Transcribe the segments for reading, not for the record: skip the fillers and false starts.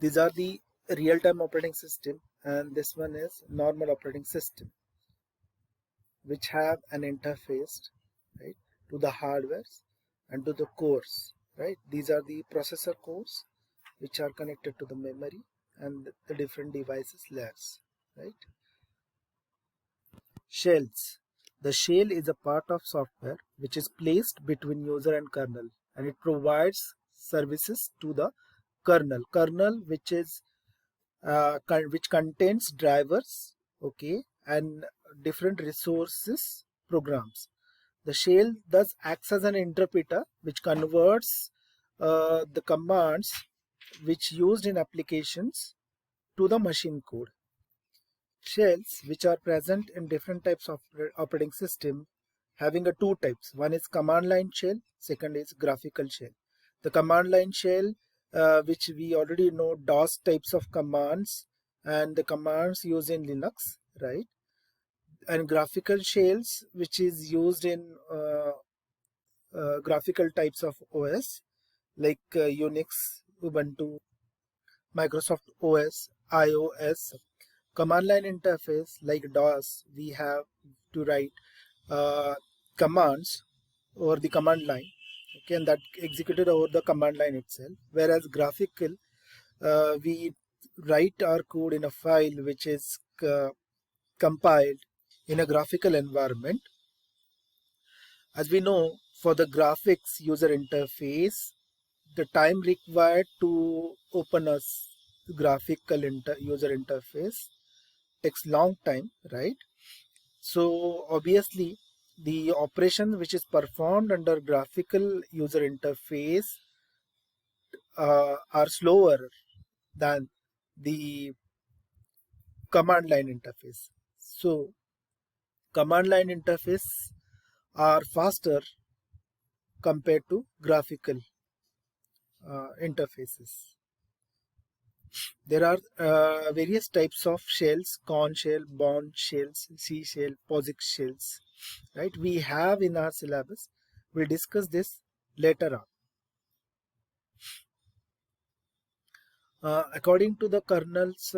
These are the real-time operating system, and this one is normal operating system, which have an interface, right, to the hardware and to the cores, right. These are the processor cores which are connected to the memory and the different devices layers, right. Shells. The shell is a part of software which is placed between user and kernel, and it provides services to the kernel. Kernel, which is which contains drivers, okay, and different resources programs. The shell thus acts as an interpreter which converts the commands which used in applications to the machine code. Shells, which are present in different types of operating system, having a two types. One is command line shell, second is graphical shell. The command line shell, which we already know, DOS types of commands and the commands used in Linux, right? And graphical shells, which is used in graphical types of OS like Unix, Ubuntu, Microsoft OS, iOS. Command line interface like DOS, we have to write commands over the command line, okay, and that executed over the command line itself. Whereas graphical, we write our code in a file which is compiled in a graphical environment. As we know, for the graphics user interface, the time required to open a graphical user interface takes long time, right? So obviously the operation which is performed under graphical user interface are slower than the command line interface. So command line interface are faster compared to graphical interfaces. There are various types of shells: Korn shell, Bond shells, C shell, POSIX shells, right? We have in our syllabus. We'll discuss this later on. According to the kernel's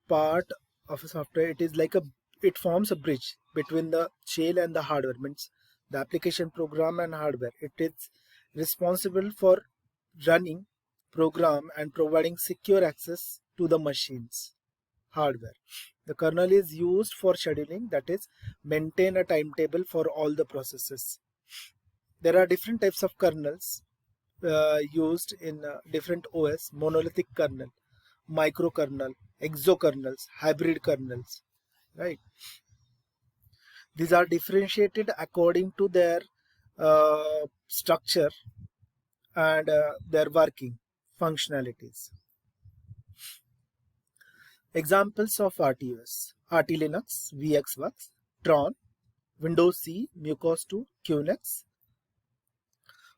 part of a software, it forms a bridge between the shell and the hardware, means the application program and hardware. It is responsible for running program and providing secure access to the machine's hardware. The kernel is used for scheduling, that is, maintain a timetable for all the processes. There are different types of kernels used in different OS: monolithic kernel, microkernel, exokernels, hybrid kernels, right? These are differentiated according to their structure and their working functionalities. Examples of RTOS: RT Linux, VxWorks, Tron, Windows C, MuCOS2, QNX.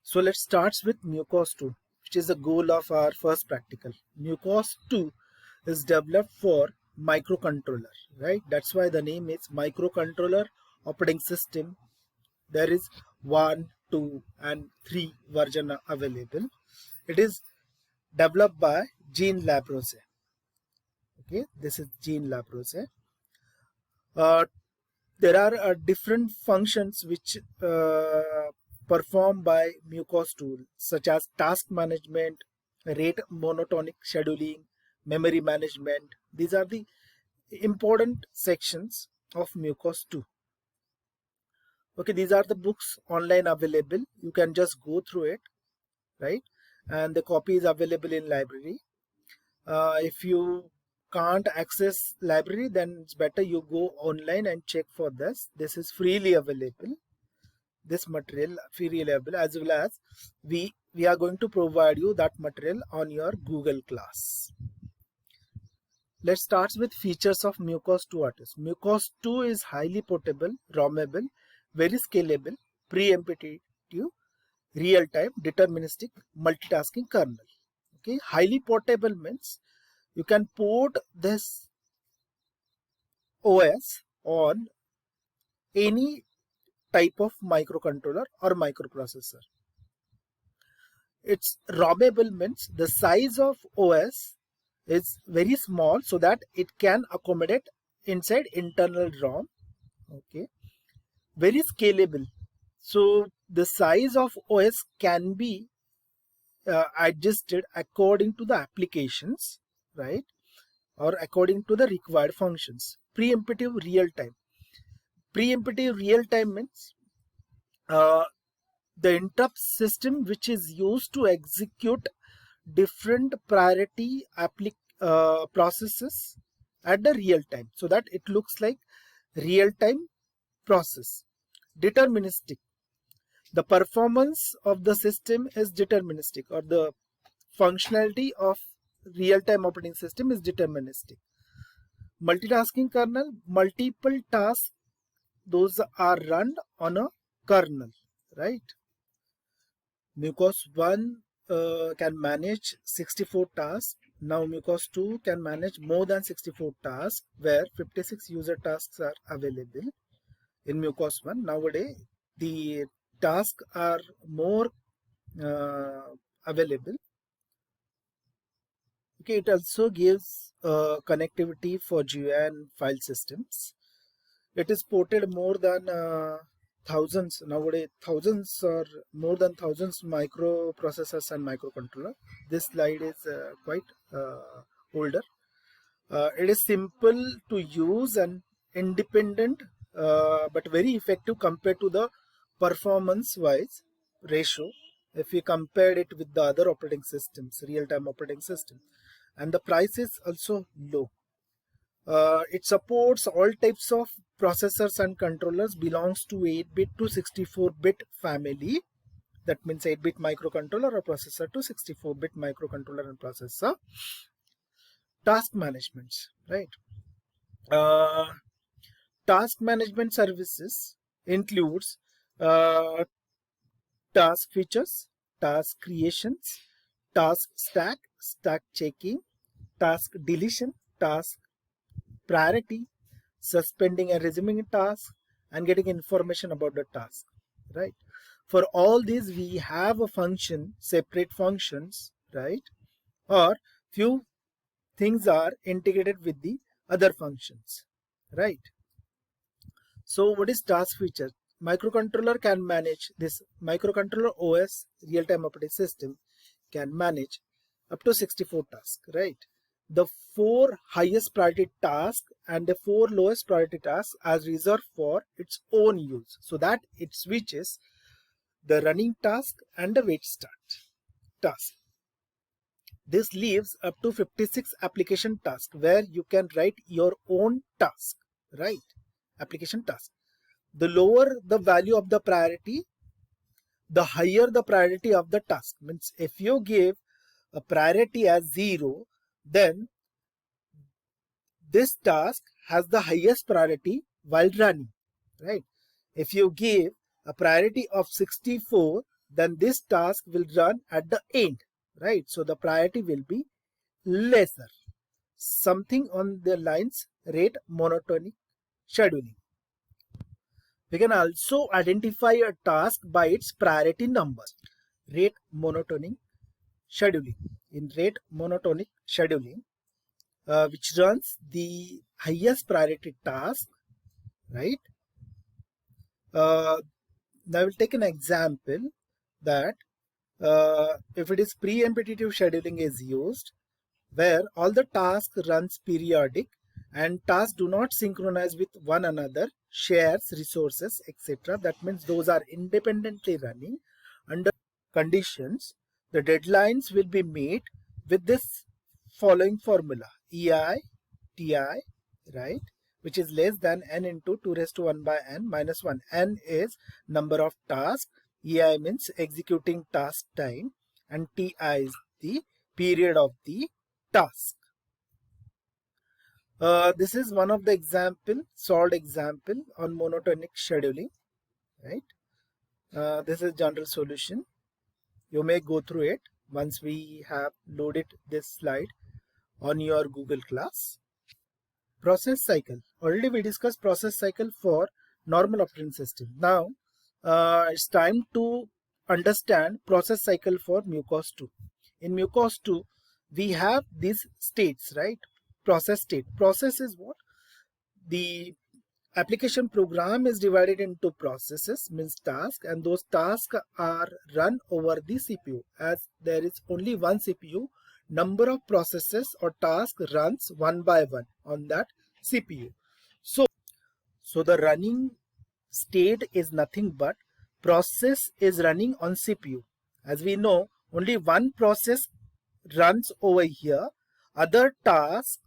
So let's start with MuCOS2, which is the goal of our first practical. MuCOS2 is developed for microcontroller, right? That's why the name is microcontroller operating system. There is 1, 2 and 3 version available. It is developed by Jean Labrosse. Okay, this is Jean Labrosse. There are different functions which performed by MuCOS2, such as task management, rate monotonic scheduling, memory management. These are the important sections of MuCOS2. Okay, these are the books online available. You can just go through it, right? And the copy is available in library. If you can't access library, then it's better you go online and check for this. This is freely available. This material freely available, as well as we are going to provide you that material on your Google class. Let's start with features of MuCOS2 RTOS. MuCOS2 is highly portable, ROMable, very scalable, preemptive, real-time, deterministic, multitasking kernel. Okay, highly portable means you can port this OS on any type of microcontroller or microprocessor. It's ROMable means the size of OS is very small so that it can accommodate inside internal ROM. Okay, very scalable. So the size of OS can be adjusted according to the applications, right, or according to the required functions. Preemptive real time. Preemptive real time means uh, the interrupt system which is used to execute different priority processes at the real time, so that it looks like real time process. Deterministic. The performance of the system is deterministic, or the functionality of real-time operating system is deterministic. Multitasking kernel, multiple tasks, those are run on a kernel, right? Mucos 1 can manage 64 tasks. Now Mucos 2 can manage more than 64 tasks, where 56 user tasks are available in Mucos 1. Nowadays, the tasks are more available. Okay, it also gives connectivity for GUI and file systems. It is ported more than thousands nowadays, thousands or more than thousands microprocessors and microcontroller. This slide is quite older. It is simple to use and independent, but very effective compared to the performance wise ratio if we compare it with the other operating systems, real-time operating system. And the price is also low. It supports all types of processors and controllers, belongs to 8-bit to 64-bit family. That means 8-bit microcontroller or processor to 64-bit microcontroller and processor. Task management, right? Task management services includes task features, task creations, task stack, stack checking, task deletion, task priority, suspending and resuming a task, and getting information about the task, right? For all these we have a function, separate functions, right? Or few things are integrated with the other functions, right? So what is task feature? Microcontroller can manage this. Microcontroller OS, real-time operating system, can manage up to 64 tasks, right? The 4 highest priority tasks and the 4 lowest priority tasks are reserved for its own use, so that it switches the running task and the wait start task. This leaves up to 56 application tasks where you can write your own task, right? Application task. The lower the value of the priority, the higher the priority of the task. Means if you give a priority as 0, then this task has the highest priority while running, right? If you give a priority of 64, then this task will run at the end, right? So the priority will be lesser. Something on the lines rate monotonic scheduling. We can also identify a task by its priority number. Rate monotonic scheduling. In rate monotonic scheduling, which runs the highest priority task, right? Now we'll take an example that if it is preemptive scheduling is used, where all the tasks runs periodic and tasks do not synchronize with one another, shares resources, etc. That means those are independently running under conditions. The deadlines will be made with this following formula: EI, TI, right, which is less than n into 2 raised to 1 by n minus 1. N is number of tasks, EI means executing task time, and TI is the period of the task. This is one of the solved example on monotonic scheduling, right? This is general solution. You may go through it once we have loaded this slide on your Google class. Process cycle. Already we discussed process cycle for normal operating system. Now it's time to understand process cycle for Mucos 2. In Mucos 2, we have these states, right? Process state. Process is what? The application program is divided into processes, means tasks, and those tasks are run over the CPU. As there is only one CPU, number of processes or tasks runs one by one on that CPU. So the running state is nothing but process is running on CPU. As we know, only one process runs over here. Other tasks,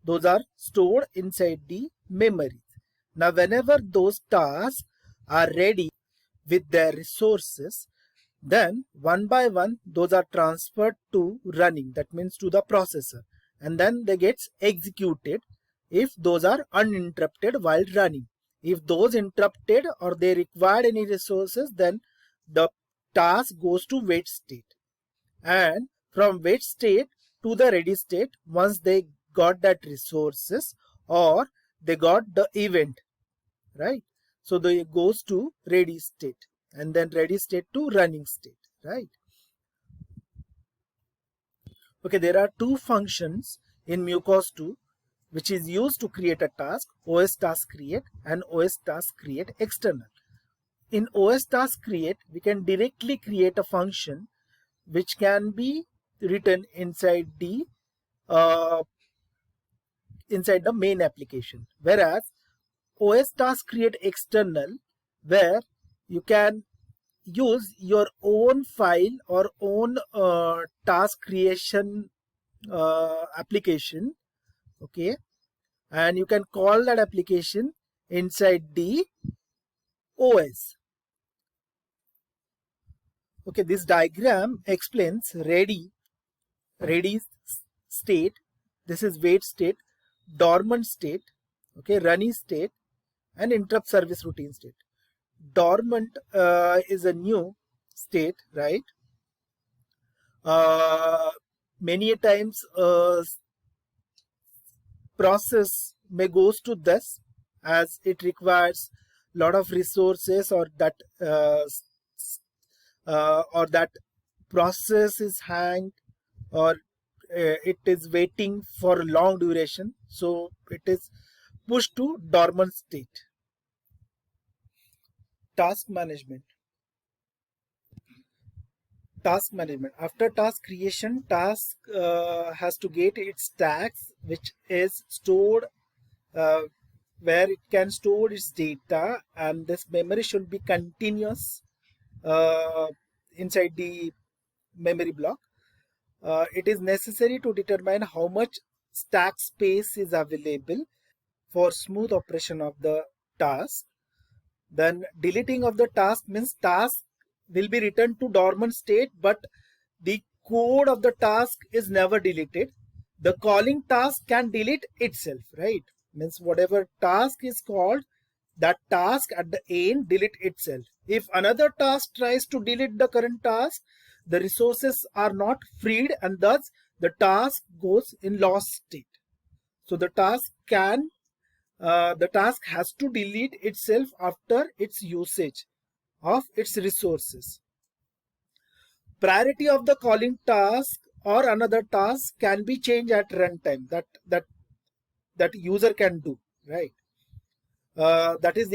those are stored inside the memory. Now whenever those tasks are ready with their resources, then one by one those are transferred to running, that means to the processor, and then they get executed if those are uninterrupted while running. If those interrupted or they required any resources, then the task goes to wait state, and from wait state to the ready state once they got that resources or they got the event, right? So they goes to ready state, and then ready state to running state, right? Okay, there are two functions in MuCOS 2 which is used to create a task: OS task create and OS task create external. In OS task create, we can directly create a function which can be written inside the main application, whereas OS task create external, where you can use your own file or own task creation application, okay, and you can call that application inside the OS. Okay, this diagram explains ready state, this is wait state, dormant state, okay, running state, and interrupt service routine state. Dormant is a new state, right? Many times process may goes to this as it requires lot of resources, or that process is hanged, or it is waiting for a long duration, so it is pushed to dormant state. Task management. After task creation, task has to get its tags, which is stored where it can store its data, and this memory should be continuous inside the memory block. It is necessary to determine how much stack space is available for smooth operation of the task. Then deleting of the task means task will be returned to dormant state, but the code of the task is never deleted. The calling task can delete itself, right? Means whatever task is called, that task at the end delete itself. If another task tries to delete the current task, the resources are not freed, and thus the task goes in lost state. So the task has to delete itself after its usage of its resources. Priority of the calling task or another task can be changed at runtime. That user can do, right? That is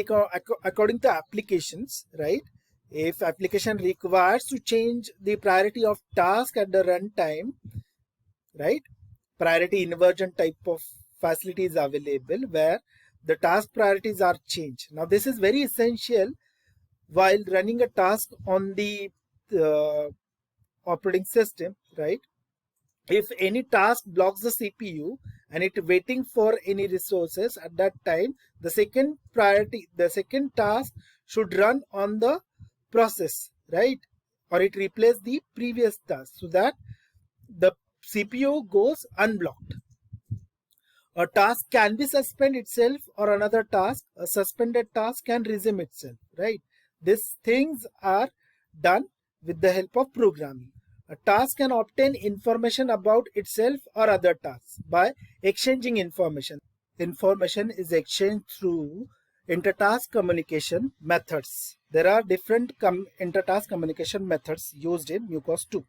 according to applications, right? If application requires to change the priority of task at the runtime, right, priority inversion type of facility is available where the task priorities are changed. Now this is very essential while running a task on the operating system, right? If any task blocks the CPU and it waiting for any resources, at that time the second task should run on the process, right? Or it replaces the previous task, so that the CPU goes unblocked. A task can be suspend itself, or another task, a suspended task, can resume itself, right? These things are done with the help of programming. A task can obtain information about itself or other tasks by exchanging information. Information is exchanged through intertask communication methods. There are different intertask communication methods used in MuCOS 2.